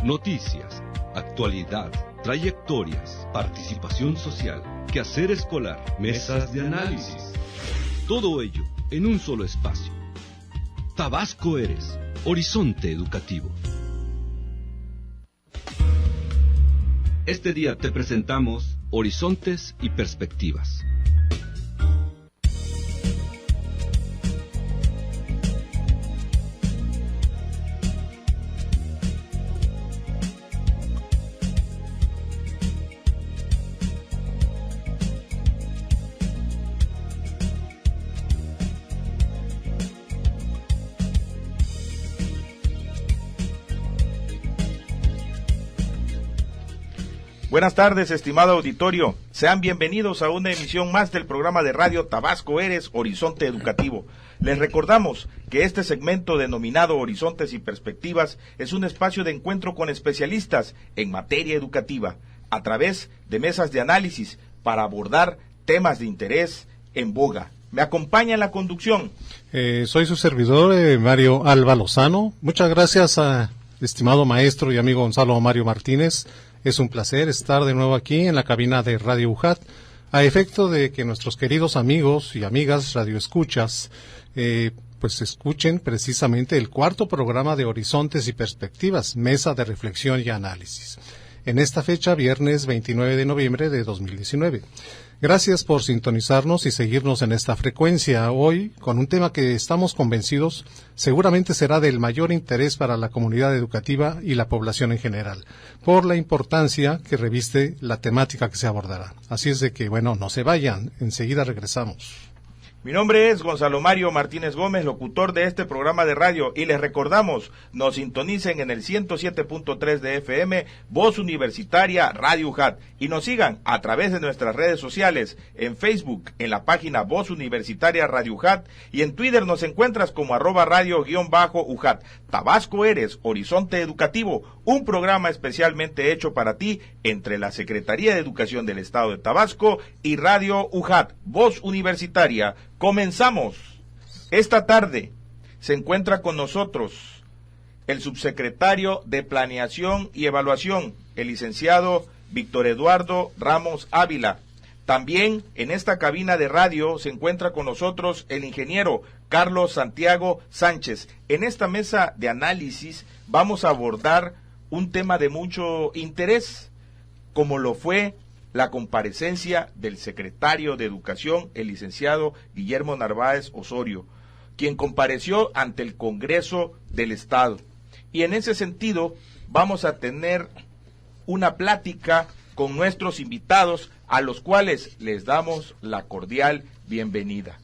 Noticias, actualidad, trayectorias, participación social, quehacer escolar, mesas de análisis. Todo ello en un solo espacio. Tabasco Eres, Horizonte Educativo. Este día te presentamos Horizontes y Perspectivas. Buenas tardes, estimado auditorio. Sean bienvenidos a una emisión más del programa de radio Tabasco Eres, Horizonte Educativo. Les recordamos que este segmento denominado Horizontes y Perspectivas es un espacio de encuentro con especialistas en materia educativa, a través de mesas de análisis para abordar temas de interés en boga. Me acompaña en la conducción. Soy su servidor, Mario Alba Lozano. Muchas gracias a estimado maestro y amigo Gonzalo Mario Martínez. Es un placer estar de nuevo aquí en la cabina de Radio UJAT, a efecto de que nuestros queridos amigos y amigas radioescuchas pues escuchen precisamente el cuarto programa de Horizontes y Perspectivas, Mesa de Reflexión y Análisis, en esta fecha, viernes 29 de noviembre de 2019. Gracias por sintonizarnos y seguirnos en esta frecuencia hoy con un tema que estamos convencidos seguramente será del mayor interés para la comunidad educativa y la población en general, por la importancia que reviste la temática que se abordará. Así es de que, bueno, no se vayan, enseguida regresamos. Mi nombre es Gonzalo Mario Martínez Gómez, locutor de este programa de radio, y les recordamos, nos sintonicen en el 107.3 de FM, Voz Universitaria Radio UJAT, y nos sigan a través de nuestras redes sociales, en Facebook, en la página Voz Universitaria Radio UJAT, y en Twitter nos encuentras como @radio_UJAT. Tabasco Eres, Horizonte Educativo, un programa especialmente hecho para ti entre la Secretaría de Educación del Estado de Tabasco y Radio UJAT, Voz Universitaria. Comenzamos. Esta tarde se encuentra con nosotros el subsecretario de Planeación y Evaluación, el licenciado Víctor Eduardo Ramos Ávila. También en esta cabina de radio se encuentra con nosotros el ingeniero Carlos Santiago Sánchez. En esta mesa de análisis vamos a abordar un tema de mucho interés, como lo fue la comparecencia del secretario de Educación, el licenciado Guillermo Narváez Osorio, quien compareció ante el Congreso del Estado. Y en ese sentido vamos a tener una plática con nuestros invitados, a los cuales les damos la cordial bienvenida.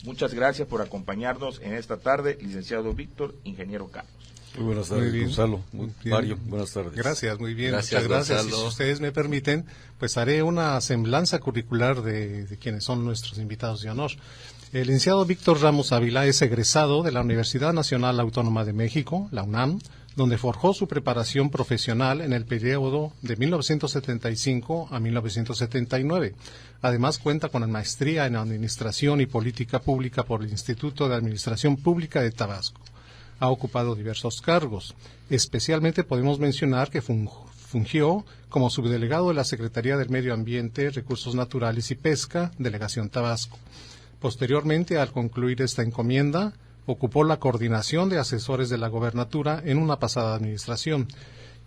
Muchas gracias por acompañarnos en esta tarde, licenciado Víctor, ingeniero Carlos. Muy buenas tardes, Gonzalo. Mario, buenas tardes. Gracias, muy bien. Gracias, muchas gracias. Gonzalo. Si ustedes me permiten, pues haré una semblanza curricular de quienes son nuestros invitados de honor. El licenciado Víctor Ramos Ávila es egresado de la Universidad Nacional Autónoma de México, la UNAM, donde forjó su preparación profesional en el periodo de 1975 a 1979. Además, cuenta con la maestría en Administración y Política Pública por el Instituto de Administración Pública de Tabasco. Ha ocupado diversos cargos. Especialmente podemos mencionar que fungió como subdelegado de la Secretaría del Medio Ambiente, Recursos Naturales y Pesca, Delegación Tabasco. Posteriormente, al concluir esta encomienda, ocupó la coordinación de asesores de la gobernatura en una pasada administración.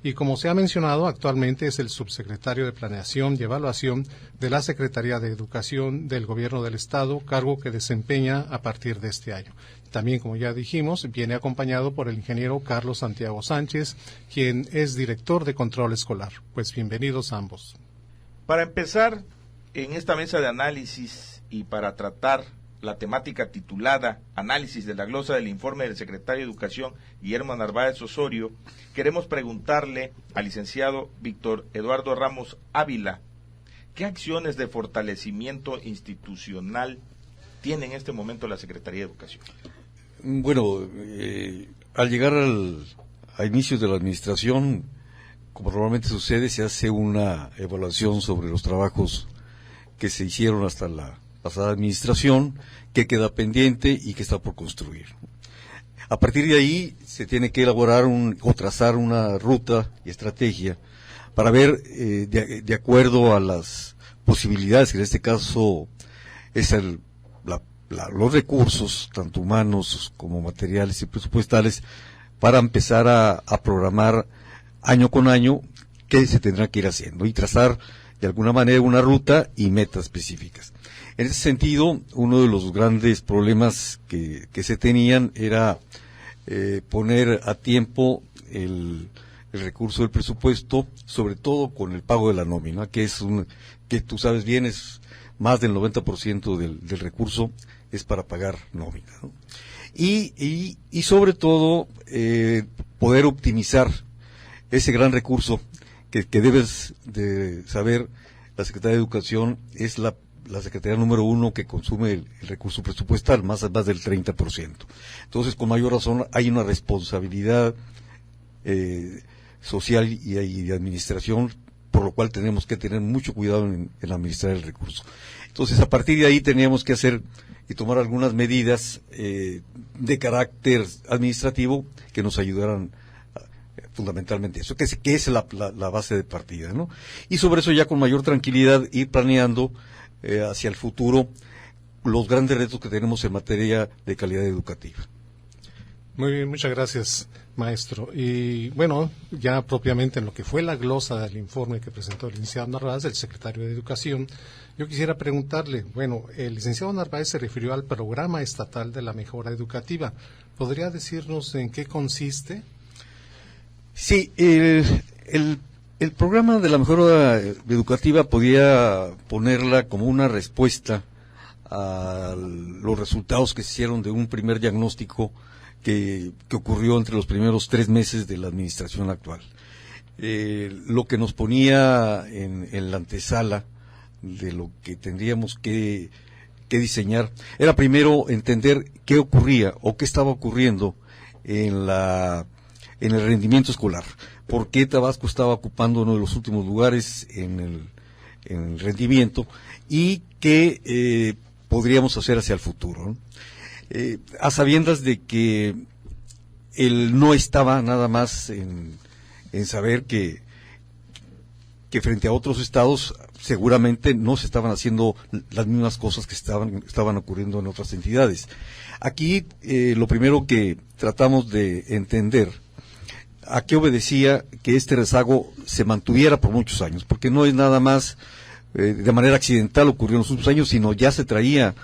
Y como se ha mencionado, actualmente es el subsecretario de Planeación y Evaluación de la Secretaría de Educación del Gobierno del Estado, cargo que desempeña a partir de este año. También, como ya dijimos, viene acompañado por el ingeniero Carlos Santiago Sánchez, quien es director de Control Escolar. Pues bienvenidos ambos. Para empezar, en esta mesa de análisis y para tratar la temática titulada Análisis de la glosa del informe del secretario de Educación, Guillermo Narváez Osorio, queremos preguntarle al licenciado Víctor Eduardo Ramos Ávila, ¿qué acciones de fortalecimiento institucional tiene en este momento la Secretaría de Educación? Bueno, al llegar a inicios de la administración, como normalmente sucede, se hace una evaluación sobre los trabajos que se hicieron hasta la pasada administración, que queda pendiente y que está por construir. A partir de ahí se tiene que elaborar o trazar una ruta y estrategia para ver, de acuerdo a las posibilidades, que en este caso es los recursos, tanto humanos como materiales y presupuestales, para empezar a programar año con año qué se tendrá que ir haciendo y trazar de alguna manera una ruta y metas específicas. En ese sentido, uno de los grandes problemas que se tenían era poner a tiempo el recurso del presupuesto, sobre todo con el pago de la nómina, que que tú sabes bien, es más del 90% del recurso es para pagar nómina, ¿no? Y sobre todo, poder optimizar ese gran recurso que debes de saber. La Secretaría de Educación es la Secretaría número 1 que consume el recurso presupuestal, más del 30%. Entonces, con mayor razón, hay una responsabilidad social y de administración, por lo cual tenemos que tener mucho cuidado en administrar el recurso. Entonces, a partir de ahí teníamos que hacer y tomar algunas medidas de carácter administrativo que nos ayudaran fundamentalmente eso, que es la base de partida, ¿no? Y sobre eso ya con mayor tranquilidad ir planeando hacia el futuro los grandes retos que tenemos en materia de calidad educativa. Muy bien, muchas gracias, maestro. Y bueno, ya propiamente en lo que fue la glosa del informe que presentó el licenciado Narváez, el secretario de Educación, yo quisiera preguntarle, bueno, el licenciado Narváez se refirió al Programa Estatal de la Mejora Educativa. ¿Podría decirnos en qué consiste? Sí, el programa de la mejora educativa podía ponerla como una respuesta a los resultados que se hicieron de un primer diagnóstico que ocurrió entre los primeros 3 meses de la administración actual. Lo que nos ponía en la antesala de lo que tendríamos que diseñar era primero entender qué ocurría o qué estaba ocurriendo en el rendimiento escolar. ¿Por qué Tabasco estaba ocupando uno de los últimos lugares en el rendimiento? Y qué podríamos hacer hacia el futuro, ¿no? A sabiendas de que él no estaba nada más en saber que frente a otros estados seguramente no se estaban haciendo las mismas cosas que estaban ocurriendo en otras entidades. Aquí lo primero que tratamos de entender a qué obedecía que este rezago se mantuviera por muchos años, porque no es nada más de manera accidental ocurrió en los últimos años, sino ya se traía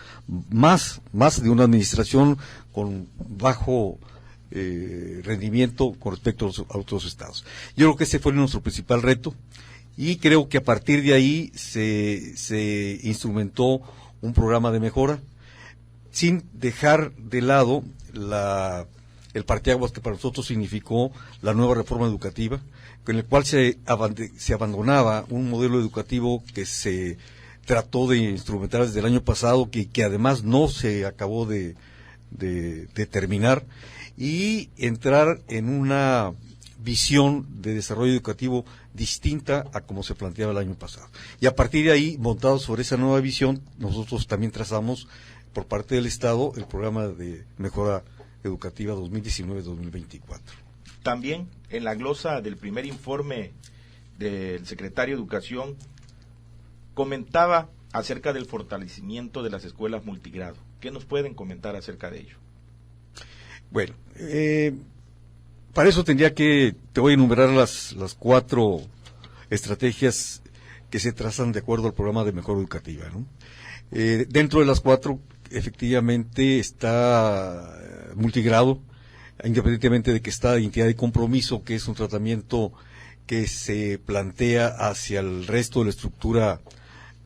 más de una administración con bajo rendimiento con respecto a otros estados. Yo creo que ese fue nuestro principal reto y creo que a partir de ahí se instrumentó un programa de mejora sin dejar de lado el parteaguas que para nosotros significó la nueva reforma educativa, con el cual se abandonaba un modelo educativo que se trató de instrumentar desde el año pasado, que además no se acabó de terminar, y entrar en una visión de desarrollo educativo distinta a como se planteaba el año pasado. Y a partir de ahí, montado sobre esa nueva visión, nosotros también trazamos por parte del Estado el programa de mejora educativa 2019-2024. También en la glosa del primer informe del secretario de Educación comentaba acerca del fortalecimiento de las escuelas multigrado. ¿Qué nos pueden comentar acerca de ello? Bueno, para eso te voy a enumerar las 4 estrategias que se trazan de acuerdo al programa de mejora educativa, ¿no? Dentro de las 4, efectivamente, está multigrado, independientemente de que está identidad de compromiso, que es un tratamiento que se plantea hacia el resto de la estructura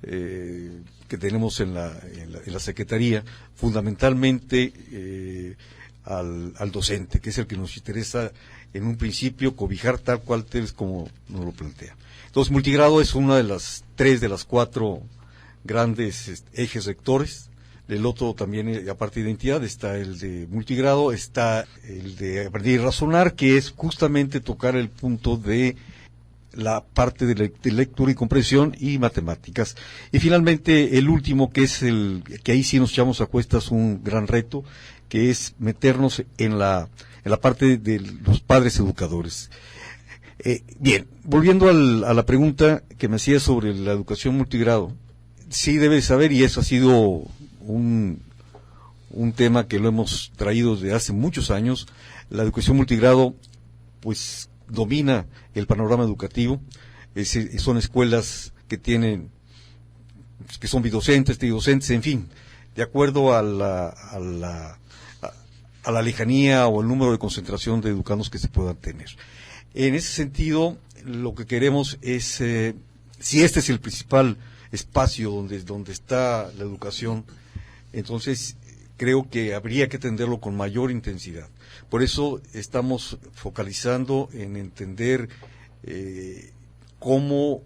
que tenemos en la Secretaría, fundamentalmente al docente, que es el que nos interesa en un principio cobijar tal cual es como nos lo plantea. Entonces, multigrado es una de las 3 de las 4 grandes ejes rectores. El otro también, aparte de identidad, está el de multigrado, está el de aprender y razonar, que es justamente tocar el punto de la parte de lectura y comprensión y matemáticas. Y finalmente, el último, que es que ahí sí nos echamos a cuestas un gran reto, que es meternos en la parte de los padres educadores. Bien, volviendo a la pregunta que me hacía sobre la educación multigrado, sí debe saber, y eso ha sido un tema que lo hemos traído desde hace muchos años, la educación multigrado pues domina el panorama educativo. Son escuelas que son bidocentes, tridocentes, en fin, de acuerdo a la lejanía o el número de concentración de educandos que se puedan tener. En ese sentido, lo que queremos es, si este es el principal espacio donde está la educación, entonces creo que habría que atenderlo con mayor intensidad. Por eso estamos focalizando en entender cómo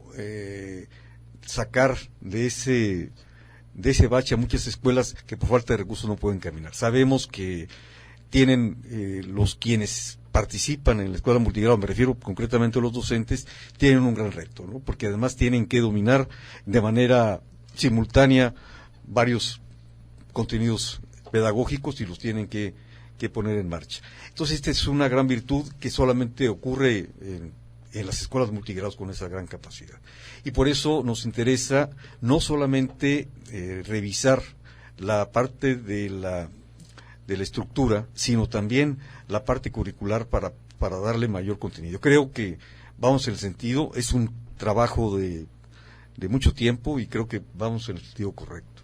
sacar de ese bache a muchas escuelas que por falta de recursos no pueden caminar. Sabemos que tienen quienes participan en la escuela multigrado, me refiero concretamente a los docentes, tienen un gran reto, ¿no? Porque además tienen que dominar de manera simultánea varios contenidos pedagógicos y los tienen que poner en marcha. Entonces, esta es una gran virtud que solamente ocurre en las escuelas multigrados con esa gran capacidad. Y por eso nos interesa no solamente revisar la parte de la estructura, sino también la parte curricular para darle mayor contenido. Creo que vamos en el sentido, es un trabajo de mucho tiempo y creo que vamos en el sentido correcto.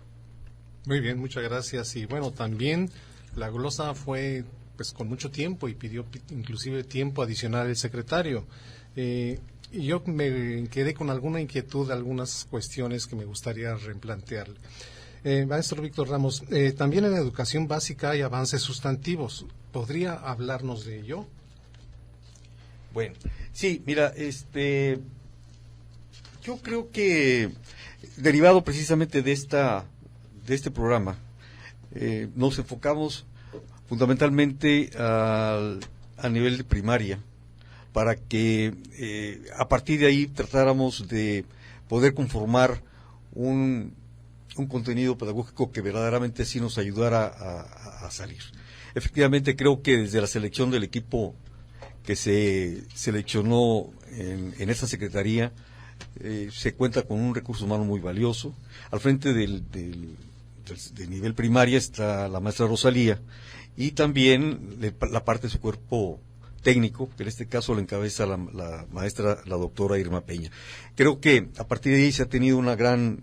Muy bien, muchas gracias. Y bueno, también la glosa fue pues con mucho tiempo y pidió inclusive tiempo adicional el secretario. Y yo me quedé con alguna inquietud de algunas cuestiones que me gustaría replantearle. Maestro Víctor Ramos, también en la educación básica hay avances sustantivos. ¿Podría hablarnos de ello? Bueno, sí, mira, yo creo que derivado precisamente de este programa, nos enfocamos fundamentalmente a nivel de primaria, para que a partir de ahí tratáramos de poder conformar un contenido pedagógico que verdaderamente sí nos ayudara a salir. Efectivamente, creo que desde la selección del equipo que se seleccionó en esta secretaría, se cuenta con un recurso humano muy valioso. Al frente del nivel primaria está la maestra Rosalía y también la parte de su cuerpo técnico, que en este caso lo encabeza la maestra, la doctora Irma Peña. Creo que a partir de ahí se ha tenido una gran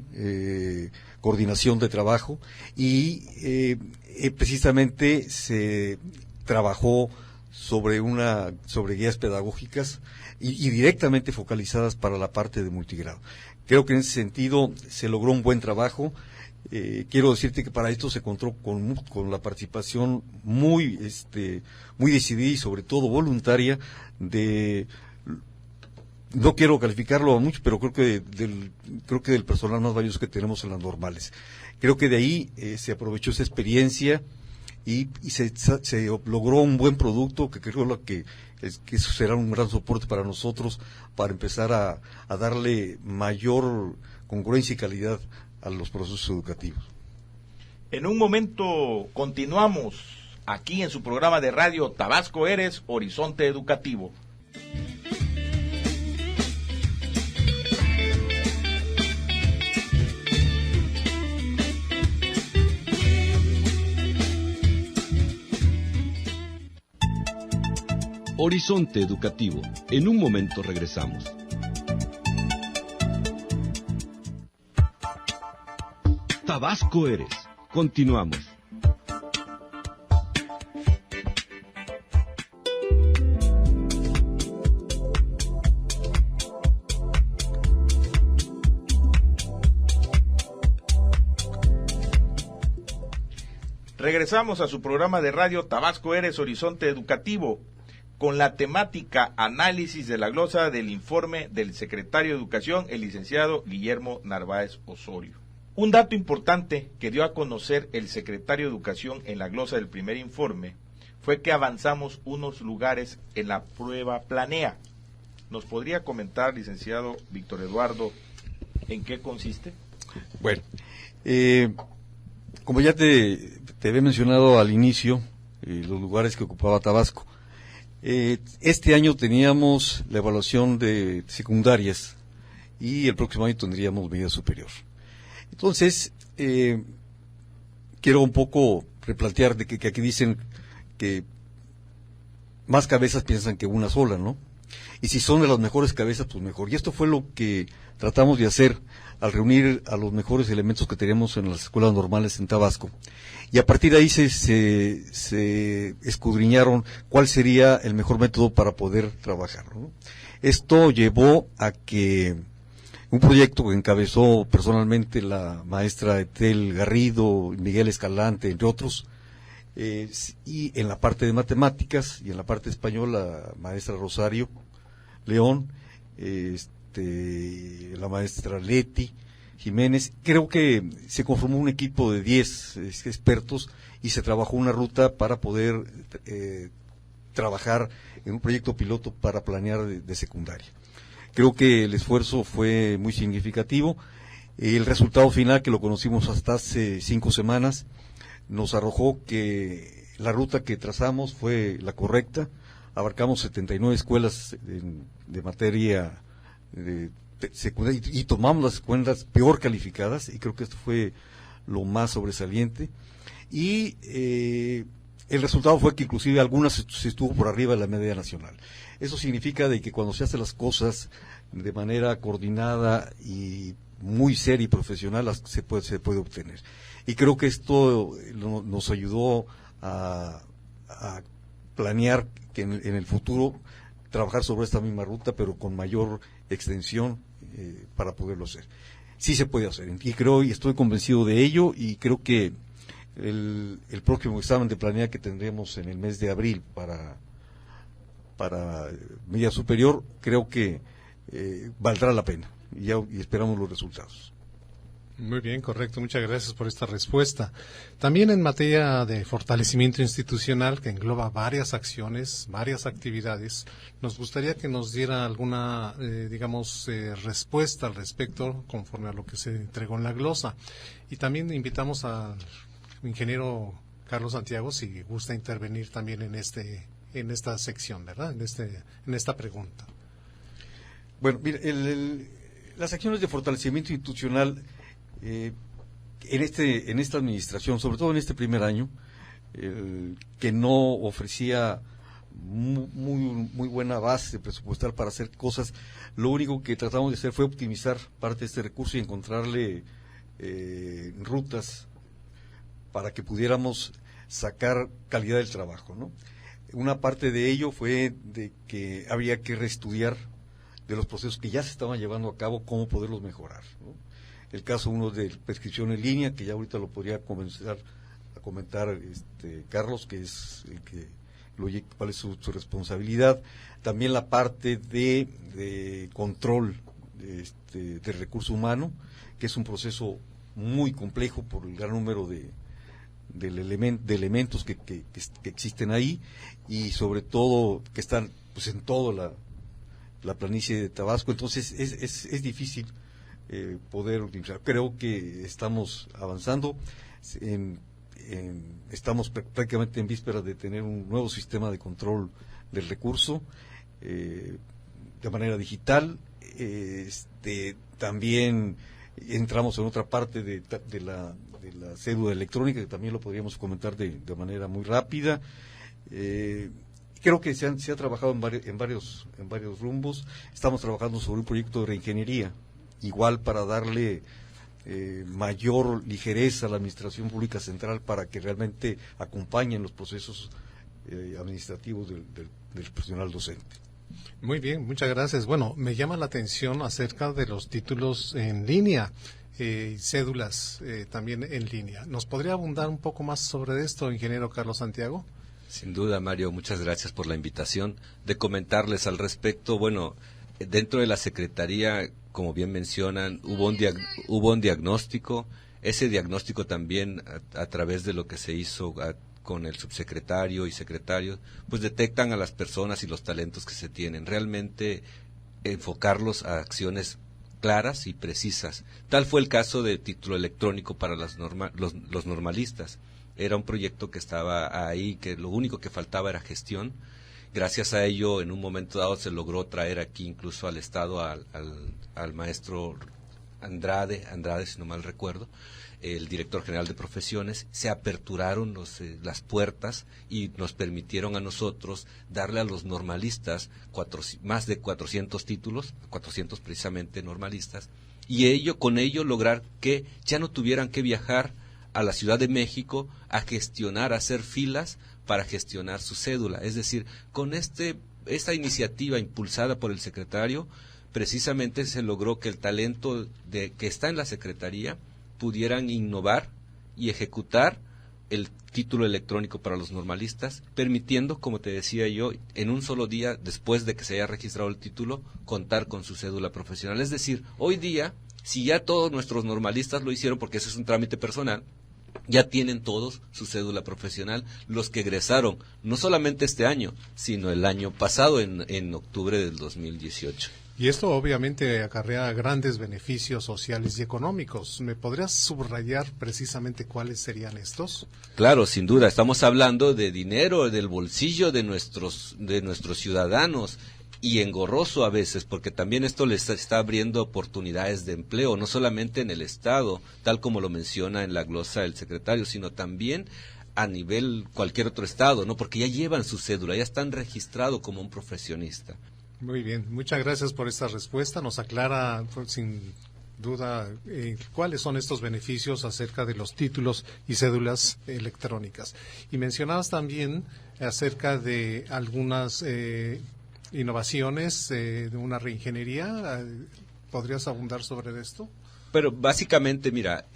coordinación de trabajo y precisamente se trabajó sobre guías pedagógicas y directamente focalizadas para la parte de multigrado. Creo que en ese sentido se logró un buen trabajo. Quiero decirte que para esto se contó con la participación muy decidida y sobre todo voluntaria no quiero calificarlo mucho, pero creo que del personal más valioso que tenemos en las normales. Creo que de ahí se aprovechó esa experiencia y se logró un buen producto que creo que eso será un gran soporte para nosotros para empezar a darle mayor congruencia y calidad a los procesos educativos. En un momento continuamos aquí en su programa de radio Tabasco Eres, Horizonte Educativo. Horizonte Educativo. En un momento regresamos. Tabasco Eres. Continuamos. Regresamos a su programa de radio Tabasco Eres, Horizonte Educativo, con la temática análisis de la glosa del informe del secretario de Educación, el licenciado Guillermo Narváez Osorio. Un dato importante que dio a conocer el secretario de Educación en la glosa del primer informe fue que avanzamos unos lugares en la prueba Planea. ¿Nos podría comentar, licenciado Víctor Eduardo, en qué consiste? Bueno, como ya te había mencionado al inicio, los lugares que ocupaba Tabasco, este año teníamos la evaluación de secundarias y el próximo año tendríamos media superior. Entonces, quiero un poco replantear de que aquí dicen que más cabezas piensan que una sola, ¿no? Y si son de las mejores cabezas, pues mejor. Y esto fue lo que tratamos de hacer al reunir a los mejores elementos que teníamos en las escuelas normales en Tabasco. Y a partir de ahí se escudriñaron cuál sería el mejor método para poder trabajar, ¿no? Esto llevó a que un proyecto que encabezó personalmente la maestra Etel Garrido, Miguel Escalante, entre otros, y en la parte de matemáticas y en la parte de español la maestra Rosario León, la maestra Leti Jiménez. Creo que se conformó un equipo de 10 expertos y se trabajó una ruta para poder trabajar en un proyecto piloto para planear de secundaria. Creo que el esfuerzo fue muy significativo. El resultado final, que lo conocimos hasta hace 5 semanas, nos arrojó que la ruta que trazamos fue la correcta. Abarcamos 79 escuelas de materia de secundaria y tomamos las escuelas peor calificadas, y creo que esto fue lo más sobresaliente. Y el resultado fue que inclusive algunas se estuvo por arriba de la media nacional. Eso significa de que cuando se hacen las cosas de manera coordinada y muy seria y profesional, se puede obtener. Y creo que esto nos ayudó a planear que en el futuro trabajar sobre esta misma ruta, pero con mayor extensión para poderlo hacer. Sí se puede hacer, y creo y estoy convencido de ello, y creo que el próximo examen de planear que tendremos en el mes de abril para media superior, creo que valdrá la pena, y esperamos los resultados. Muy bien, correcto. Muchas gracias por esta respuesta. También en materia de fortalecimiento institucional, que engloba varias acciones, varias actividades, nos gustaría que nos diera alguna, respuesta al respecto conforme a lo que se entregó en la glosa. Y también invitamos al ingeniero Carlos Santiago si gusta intervenir también en esta sección, ¿verdad? En esta pregunta. Bueno, mira, las acciones de fortalecimiento institucional en esta administración, sobre todo en este primer año, que no ofrecía muy buena base presupuestal para hacer cosas, lo único que tratamos de hacer fue optimizar parte de este recurso y encontrarle rutas para que pudiéramos sacar calidad del trabajo, ¿no? Una parte de ello fue de que habría que reestudiar de los procesos que ya se estaban llevando a cabo, cómo poderlos mejorar, ¿no? El caso uno de prescripción en línea, que ya ahorita lo podría comenzar a comentar Carlos, que es el que cuál es su responsabilidad. También la parte de control de recurso humano, que es un proceso muy complejo por el gran número de elementos que existen ahí, y sobre todo que están pues en toda la planicie de Tabasco. Entonces es difícil poder utilizar. Creo que estamos avanzando, estamos prácticamente en vísperas de tener un nuevo sistema de control del recurso de manera digital. También entramos en otra parte de la cédula electrónica, que también lo podríamos comentar de manera muy rápida. Creo que se ha trabajado en varios rumbos. Estamos trabajando sobre un proyecto de reingeniería, igual para darle mayor ligereza a la administración pública central, para que realmente acompañen los procesos administrativos del personal docente. Muy bien, muchas gracias. Bueno, me llama la atención acerca de los títulos en línea y cédulas también en línea. ¿Nos podría abundar un poco más sobre esto, ingeniero Carlos Santiago? Sin duda, Mario, muchas gracias por la invitación. De comentarles al respecto, bueno, dentro de la Secretaría, como bien mencionan, hubo un diagnóstico. Ese diagnóstico también, a través de lo que se hizo con el subsecretario y secretario, pues detectan a las personas y los talentos que se tienen. Realmente enfocarlos a acciones claras y precisas. Tal fue el caso de título electrónico para los normalistas. Era un proyecto que estaba ahí, que lo único que faltaba era gestión. Gracias a ello, en un momento dado se logró traer aquí incluso al Estado al maestro Andrade, si no mal recuerdo, el director general de profesiones. Se aperturaron las puertas y nos permitieron a nosotros darle a los normalistas más de 400 títulos, 400 precisamente normalistas, y con ello lograr que ya no tuvieran que viajar a la Ciudad de México a gestionar, a hacer filas para gestionar su cédula. Es decir, con esta iniciativa impulsada por el secretario, precisamente se logró que el talento que está en la Secretaría pudieran innovar y ejecutar el título electrónico para los normalistas, permitiendo, como te decía yo, en un solo día, después de que se haya registrado el título, contar con su cédula profesional. Es decir, hoy día, si ya todos nuestros normalistas lo hicieron, porque ese es un trámite personal, ya tienen todos su cédula profesional, los que egresaron, no solamente este año, sino el año pasado, en octubre del 2018. Y esto obviamente acarrea grandes beneficios sociales y económicos. ¿Me podrías subrayar precisamente cuáles serían estos? Claro, sin duda. Estamos hablando de dinero del bolsillo de nuestros ciudadanos, y engorroso a veces, porque también esto les está abriendo oportunidades de empleo, no solamente en el Estado, tal como lo menciona en la glosa el secretario, sino también a nivel cualquier otro estado, ¿no? Porque ya llevan su cédula, ya están registrados como un profesionista. Muy bien, muchas gracias por esta respuesta. Nos aclara sin duda cuáles son estos beneficios acerca de los títulos y cédulas electrónicas. Y mencionabas también acerca de algunas innovaciones de una reingeniería. ¿Podrías abundar sobre esto? Pero básicamente, mira,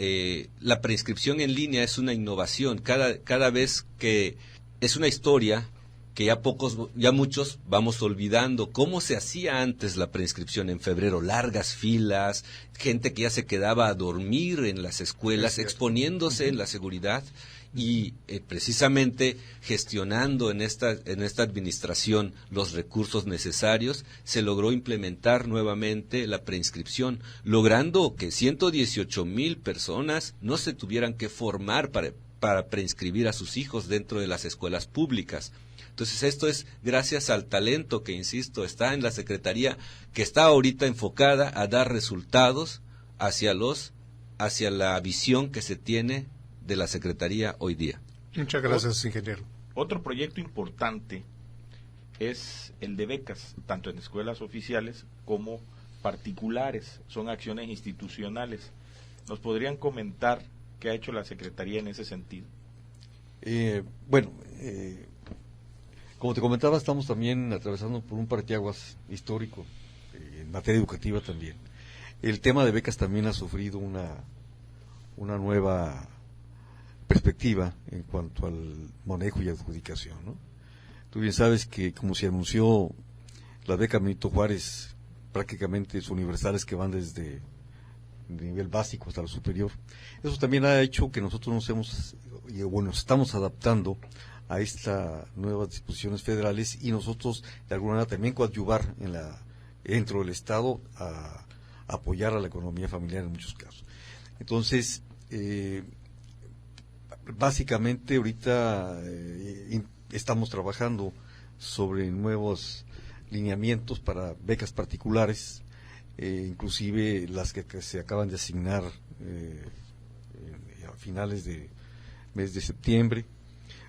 la preinscripción en línea es una innovación. Cada vez que es una historia que ya muchos vamos olvidando cómo se hacía antes la preinscripción en febrero, largas filas, gente que ya se quedaba a dormir en las escuelas, exponiéndose en la seguridad y precisamente gestionando en esta administración los recursos necesarios, se logró implementar nuevamente la preinscripción, logrando que 118,000 personas no se tuvieran que formar para preinscribir a sus hijos dentro de las escuelas públicas. Entonces esto es gracias al talento que, insisto, está en la Secretaría, que está ahorita enfocada a dar resultados hacia la visión que se tiene de la Secretaría hoy día. Muchas gracias, ingeniero. Otro proyecto importante es el de becas, tanto en escuelas oficiales como particulares. Son acciones institucionales. ¿Nos podrían comentar qué ha hecho la Secretaría en ese sentido? Como te comentaba, estamos también atravesando por un parteaguas histórico, en materia educativa también. El tema de becas también ha sufrido una nueva perspectiva en cuanto al manejo y adjudicación, ¿no? Tú bien sabes que, como se anunció, la beca Benito Juárez prácticamente son universales, que van desde el nivel básico hasta lo superior. Eso también ha hecho que nosotros estamos adaptando a estas nuevas disposiciones federales, y nosotros de alguna manera también coadyuvar dentro del Estado a apoyar a la economía familiar en muchos casos. Entonces, básicamente ahorita estamos trabajando sobre nuevos lineamientos para becas particulares, inclusive las que se acaban de asignar a finales de mes de septiembre.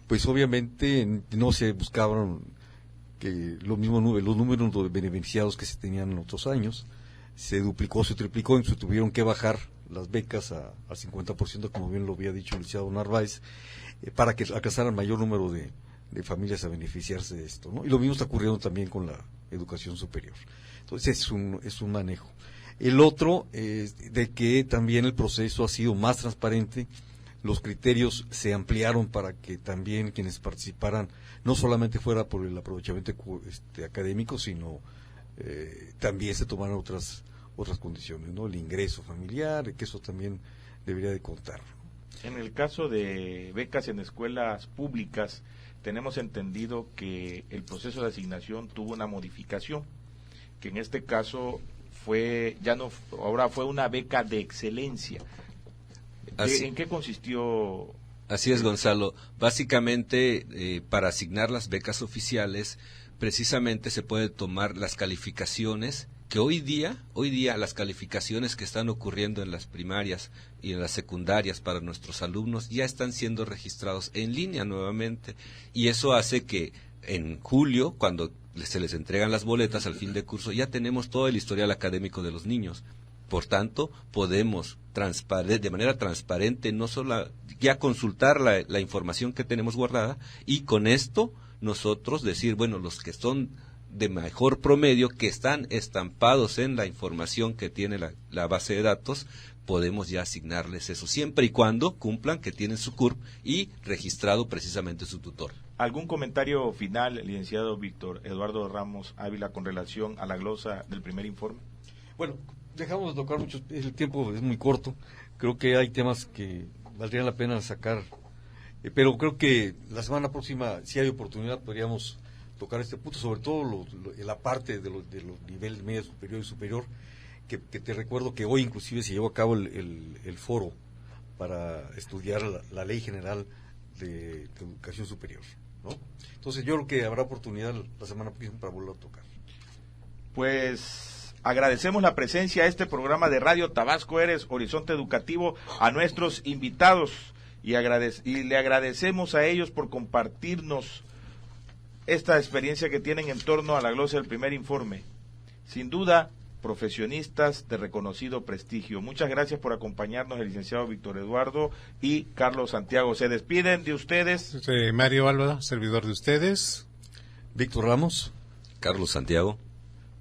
Pues obviamente no se buscaban los números de beneficiados que se tenían en otros años. Se duplicó, se triplicó, y se tuvieron que bajar las becas al 50%, como bien lo había dicho el licenciado Narváez, para que alcanzara el mayor número de familias a beneficiarse de esto, ¿no? Y lo mismo está ocurriendo también con la educación superior. Entonces es un manejo. El otro es de que también el proceso ha sido más transparente. Los criterios se ampliaron para que también quienes participaran no solamente fuera por el aprovechamiento académico, sino también se tomaran otras condiciones, ¿no? El ingreso familiar, que eso también debería de contar. En el caso de becas en escuelas públicas, tenemos entendido que el proceso de asignación tuvo una modificación, que en este caso ahora fue una beca de excelencia. ¿En qué consistió? Así es, Gonzalo. Básicamente, para asignar las becas oficiales, precisamente se puede tomar las calificaciones que hoy día las calificaciones que están ocurriendo en las primarias y en las secundarias para nuestros alumnos ya están siendo registrados en línea nuevamente, y eso hace que en julio, cuando se les entregan las boletas al fin de curso, ya tenemos todo el historial académico de los niños. Por tanto, podemos de manera transparente no solo ya consultar la información que tenemos guardada, y con esto nosotros decir, bueno, los que son de mejor promedio, que están estampados en la información que tiene la base de datos, podemos ya asignarles eso, siempre y cuando cumplan que tienen su CURP y registrado precisamente su tutor. ¿Algún comentario final, licenciado Víctor Eduardo Ramos Ávila, con relación a la glosa del primer informe? Bueno, dejamos de tocar mucho, el tiempo es muy corto, creo que hay temas que valdría la pena sacar, pero creo que la semana próxima, si hay oportunidad, podríamos tocar este punto, sobre todo la parte de los niveles medio superior y superior, que te recuerdo que hoy inclusive se llevó a cabo el foro para estudiar la ley general de educación superior, ¿no? Entonces yo creo que habrá oportunidad la semana próxima para volver a tocar. Pues agradecemos la presencia a este programa de Radio Tabasco Eres Horizonte Educativo, a nuestros invitados, y le agradecemos a ellos por compartirnos esta experiencia que tienen en torno a la glosa del primer informe. Sin duda, profesionistas de reconocido prestigio. Muchas gracias por acompañarnos, el licenciado Víctor Eduardo y Carlos Santiago. Se despiden de ustedes. Mario Álvaro, servidor de ustedes. Víctor Ramos. Carlos Santiago.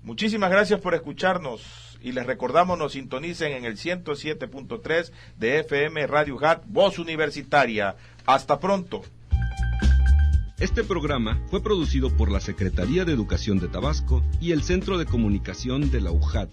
Muchísimas gracias por escucharnos, y les recordamos, nos sintonicen en el 107.3 de FM Radio Hat, Voz Universitaria. Hasta pronto. Este programa fue producido por la Secretaría de Educación de Tabasco y el Centro de Comunicación de la UJAT.